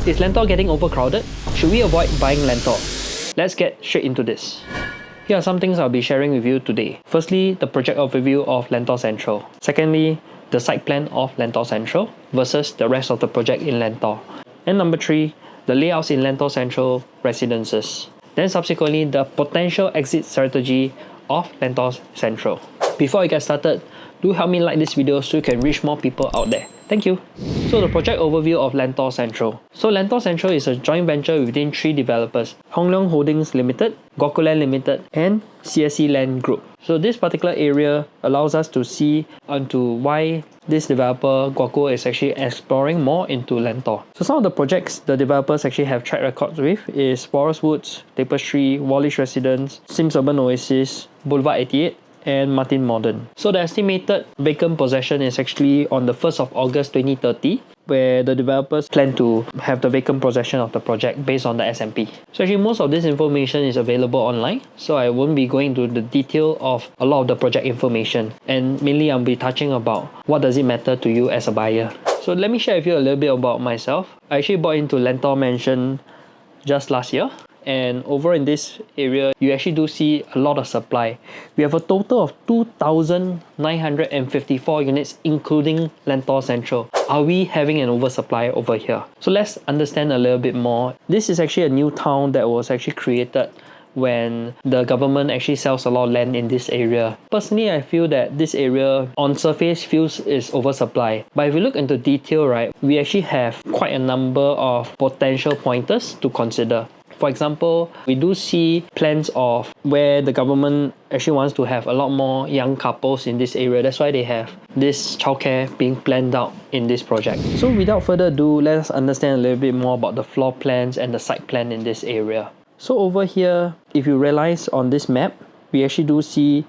Is Lentor getting overcrowded? Should we avoid buying Lentor? Let's get straight into this. Here are some things I'll be sharing with you today. Firstly, the project overview of Lentor Central. Secondly, the site plan of Lentor Central versus the rest of the project in Lentor. And number 3, the layouts in Lentor Central residences. Then subsequently, the potential exit strategy of Lentor Central. Before I get started, do help me like this video so you can reach more people out there. Thank you. So the project overview of Lentor Central. So Lentor Central is a joint venture within 3 developers, Hong Leong Holdings Limited, Gokuland Limited, and CSE Land Group. So this particular area allows us to see onto why this developer, Goku, is actually exploring more into Lentor. So some of the projects the developers actually have track records with is Forest Woods, Tapestry, Wallish Residence, Sims Urban Oasis, Boulevard 88, and Martin Modern. So the estimated vacant possession is actually on the 1st of August 2030, where the developers plan to have the vacant possession of the project based on the SMP. So actually most of this information is available online, so I won't be going into the detail of a lot of the project information, and mainly I'll be touching about what does it matter to you as a buyer. So let me share with you a little bit about myself. I actually bought into Lentor Mansion just last year. And over in this area, you actually do see a lot of supply. We have a total of 2,954 units, including Lentor Central. Are we having an oversupply over here? So let's understand a little bit more. This is actually a new town that was actually created when the government actually sells a lot of land in this area. Personally, I feel that this area on surface feels is oversupply. But if you look into detail, right, we actually have quite a number of potential pointers to consider. For example, we do see plans of where the government actually wants to have a lot more young couples in this area. That's why they have this childcare being planned out in this project. So without further ado, let us understand a little bit more about the floor plans and the site plan in this area. So over here, if you realize on this map, we actually do see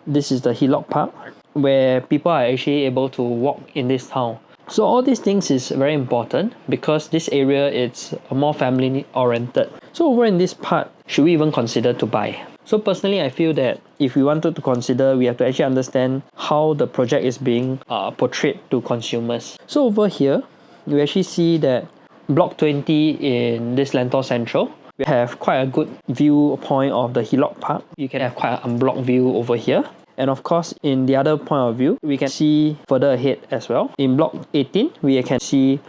this is the Hillock Park, where people are actually able to walk in this town. So all these things is very important because this area is more family oriented. So over in this part, should we even consider to buy? So personally, I feel that if we wanted to consider, we have to actually understand how the project is being portrayed to consumers. So over here, we actually see that Block 20 in this Lentor Central, we have quite a good viewpoint of the Hillock Park. You can have quite an unblocked view over here. And of course, in the other point of view, we can see further ahead as well. In Block 18, we can see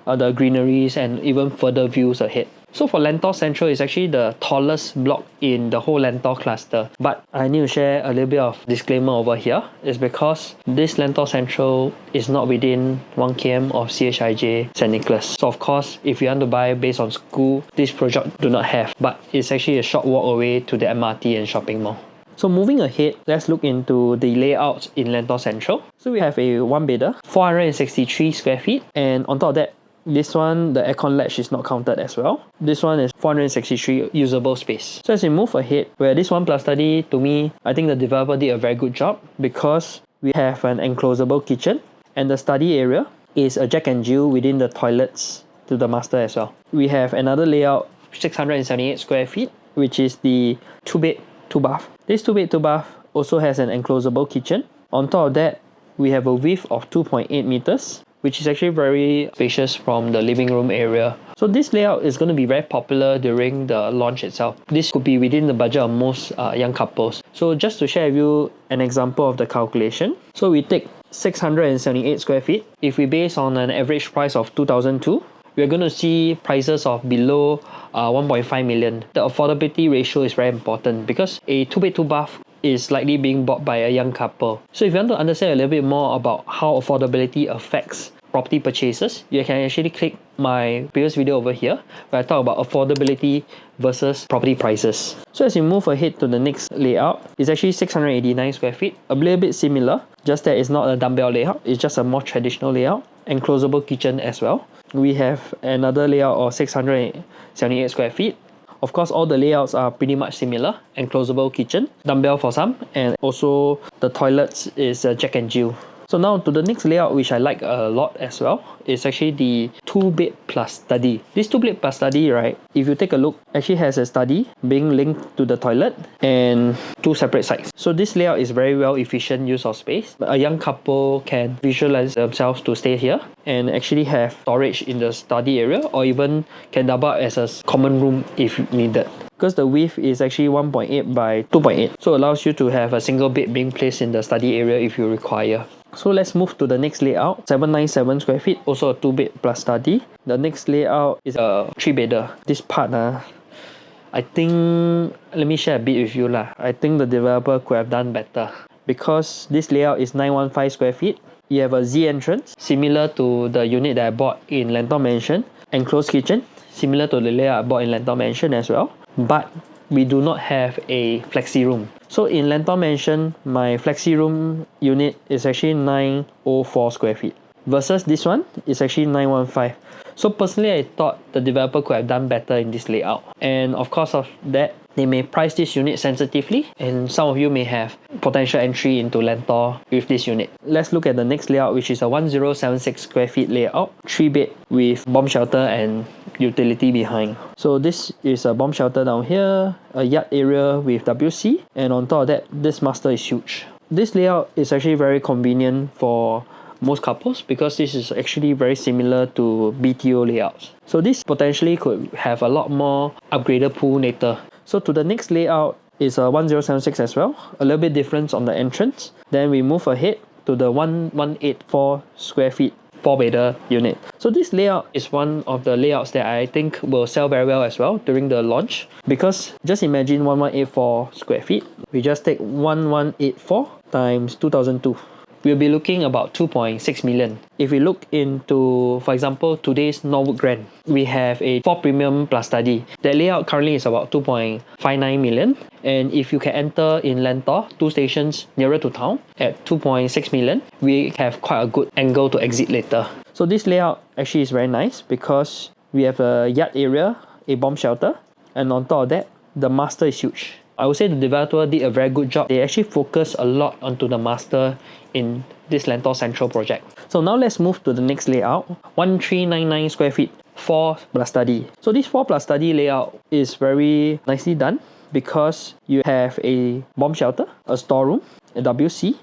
the greeneries and even further views ahead. So for Lentor Central, it's actually the tallest block in the whole Lentor cluster. But I need to share a little bit of disclaimer over here. It's because this Lentor Central is not within 1 km of CHIJ St. Nicholas. So of course, if you want to buy based on school, this project do not have. But it's actually a short walk away to the MRT and shopping mall. So moving ahead, let's look into the layouts in Lentor Central. So we have a 1-bedder, 463 square feet, and on top of that, this one, the aircon latch is not counted as well. This one is 463 usable space. So as we move ahead, where this 1+ study, to me, I think the developer did a very good job because we have an enclosable kitchen, and the study area is a Jack and Jill within the toilets to the master as well. We have another layout, 678 square feet, which is the 2-bed, 2-bath. This 2-bed, 2-bath also has an enclosable kitchen. On top of that, we have a width of 2.8 meters, which is actually very spacious from the living room area. So this layout is going to be very popular during the launch itself. This could be within the budget of most young couples. So just to share with you an example of the calculation. So we take 678 square feet. If we base on an average price of 2002, we're going to see prices of below 1.5 million. The affordability ratio is very important because a 2-bed, 2-bath is likely being bought by a young couple. So if you want to understand a little bit more about how affordability affects property purchases, you can actually click my previous video over here where I talk about affordability versus property prices. So as we move ahead to the next layout, it's actually 689 square feet, a little bit similar, just that it's not a dumbbell layout, it's just a more traditional layout, enclosable kitchen as well. We have another layout of 678 square feet. Of course, all the layouts are pretty much similar. Enclosable kitchen, dumbbell for some, and also the toilets is a Jack and Jill. So now to the next layout, which I like a lot as well, is actually the 2-bed plus study. This 2-bed plus study, right, if you take a look, actually has a study being linked to the toilet and 2 separate sides. So this layout is very well efficient use of space. A young couple can visualize themselves to stay here and actually have storage in the study area, or even can double up as a common room if needed. Because the width is actually 1.8 by 2.8, so allows you to have a single bed being placed in the study area if you require. So let's move to the next layout, 797 square feet, also a 2-bed plus study. The next layout is a 3-bedder. This part, I think, let me share a bit with you lah. I think the developer could have done better, because this layout is 915 square feet. You have a Z entrance, similar to the unit that I bought in Lentor Mansion. Enclosed kitchen, similar to the layout I bought in Lentor Mansion as well. But we do not have a flexi room. So in Lentor Mansion, my flexi room unit is actually 904 square feet. Versus this one is actually 915. So personally, I thought the developer could have done better in this layout. And of course of that, they may price this unit sensitively, and some of you may have potential entry into Lentor with this unit. Let's look at the next layout, which is a 1076 square feet layout, 3-bed with bomb shelter and utility behind. So this is a bomb shelter down here, a yard area with WC, and on top of that, this master is huge. This layout is actually very convenient for most couples, because this is actually very similar to BTO layouts. So this potentially could have a lot more upgraded pool later. So to the next layout is a 1076 as well, a little bit different on the entrance. Then we move ahead to the 1184 square feet 4-bedder unit. So this layout is one of the layouts that I think will sell very well as well during the launch, because just imagine 1184 square feet. We just take 1184 times 2002. We'll be looking about 2.6 million. If we look into, for example, today's Norwood Grand, we have a 4 premium plus study. That layout currently is about 2.59 million. And if you can enter in Lentor, 2 stations nearer to town at 2.6 million, we have quite a good angle to exit later. So this layout actually is very nice, because we have a yard area, a bomb shelter, and on top of that, the master is huge. I would say the developer did a very good job. They actually focus a lot onto the master in this Lentor Central project. So now let's move to the next layout, 1399 square feet, 4 plus study. So this 4 plus study layout is very nicely done, because you have a bomb shelter, a storeroom, a WC.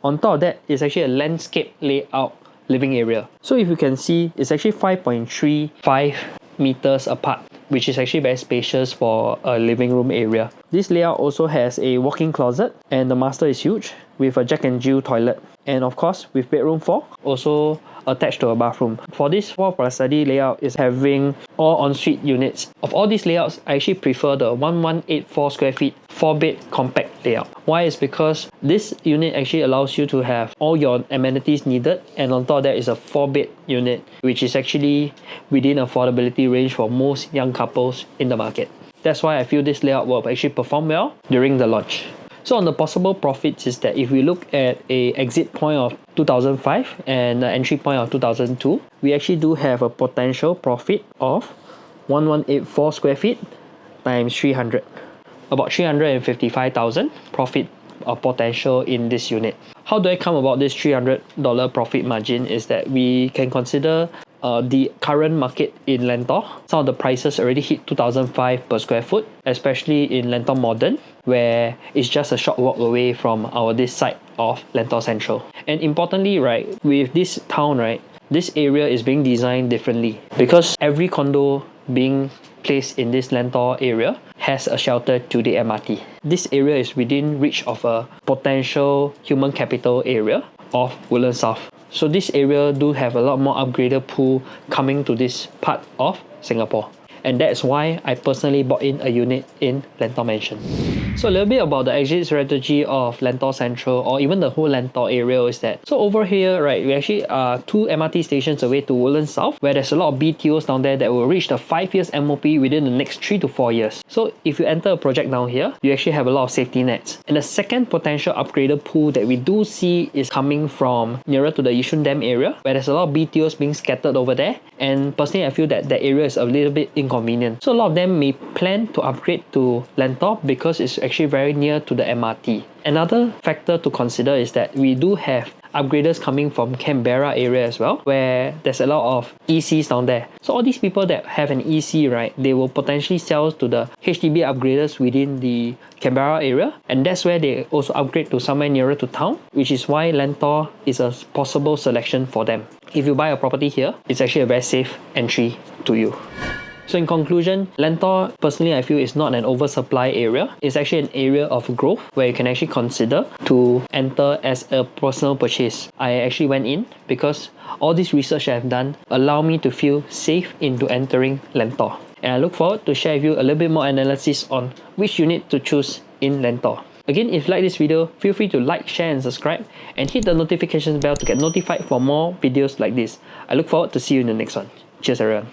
On top of that is actually a landscape layout living area. So if you can see, it's actually 5.35 meters apart, which is actually very spacious for a living room area. This layout also has a walk-in closet, and the master is huge with a Jack and Jill toilet. And of course, with bedroom 4, also attached to a bathroom. For this 4 plus study layout is having all ensuite units. Of all these layouts, I actually prefer the 1184 square feet 4-bed compact layout. Why? Is because this unit actually allows you to have all your amenities needed, and on top of that is a 4-bed unit, which is actually within affordability range for most young couples in the market. That's why I feel this layout will actually perform well during the launch. So on the possible profits is that if we look at a exit point of 2005 and an entry point of 2002, we actually do have a potential profit of 1184 square feet times 300. About 355,000 profit potential in this unit. How do I come about this $300 profit margin? Is that we can consider the current market in Lentor. Some of the prices already hit 2005 per square foot, especially in Lentor Modern, where it's just a short walk away from this side of Lentor Central. And importantly, right, with this town, right, this area is being designed differently, because every condo being placed in this Lentor area has a shelter to the MRT. This area is within reach of a potential human capital area of Woodlands South. So this area do have a lot more upgraded pool coming to this part of Singapore. And that's why I personally bought in a unit in Lentor Mansion. So a little bit about the exit strategy of Lentor Central, or even the whole Lentor area, is that, so over here, right, we actually are 2 MRT stations away to Woodlands South, where there's a lot of BTOs down there that will reach the 5 years MOP within the next 3 to 4 years. So if you enter a project down here, you actually have a lot of safety nets. And the second potential upgraded pool that we do see is coming from nearer to the Yishun Dam area, where there's a lot of BTOs being scattered over there. And personally, I feel that the area is a little bit inconvenient. So a lot of them may plan to upgrade to Lentor because it's actually very near to the MRT. Another factor to consider is that we do have upgraders coming from Canberra area as well, where there's a lot of ECs down there. So all these people that have an EC, right, they will potentially sell to the HDB upgraders within the Canberra area, and that's where they also upgrade to somewhere nearer to town, which is why Lentor is a possible selection for them. If you buy a property here, it's actually a very safe entry to you. So in conclusion, Lentor, personally I feel, is not an oversupply area. It's actually an area of growth where you can actually consider to enter as a personal purchase. I actually went in because all this research I've done allow me to feel safe into entering Lentor. And I look forward to share with you a little bit more analysis on which unit to choose in Lentor. Again, if you like this video, feel free to like, share and subscribe, and hit the notification bell to get notified for more videos like this. I look forward to see you in the next one. Cheers everyone.